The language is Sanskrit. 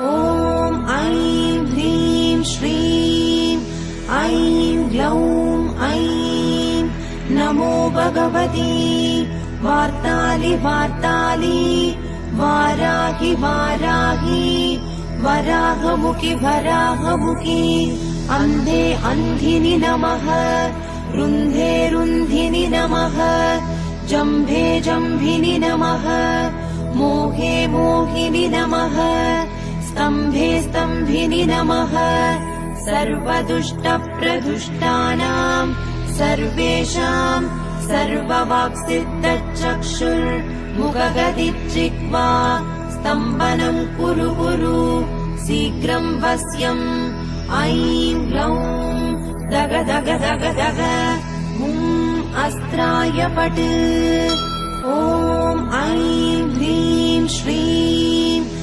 ॐ ऐं ह्रीं श्रीं ऐं ग्लौं ऐं नमो भगवती वार्तालि वार्तालि वाराहि वाराहि वराहमुखि वराहमुखि अन्धे अन्धिनि नमः रुन्धे रुन्धिनि नमः जम्भे जम्भिनि नमः मोहे मोहिनि नमः स्तम्भे स्तम्भिनि नमः सर्वदुष्टप्रदुष्टानां सर्वेषां सर्ववाक्सिद्धचक्षुर्मुखगदिज्जिह्वा स्तम्भनं कुरु कुरु शीघ्रं वश्यम् ऐं ग्लौं दग दग दग दग अस्त्राय पट् ॐ ऐं ह्रीं श्रीं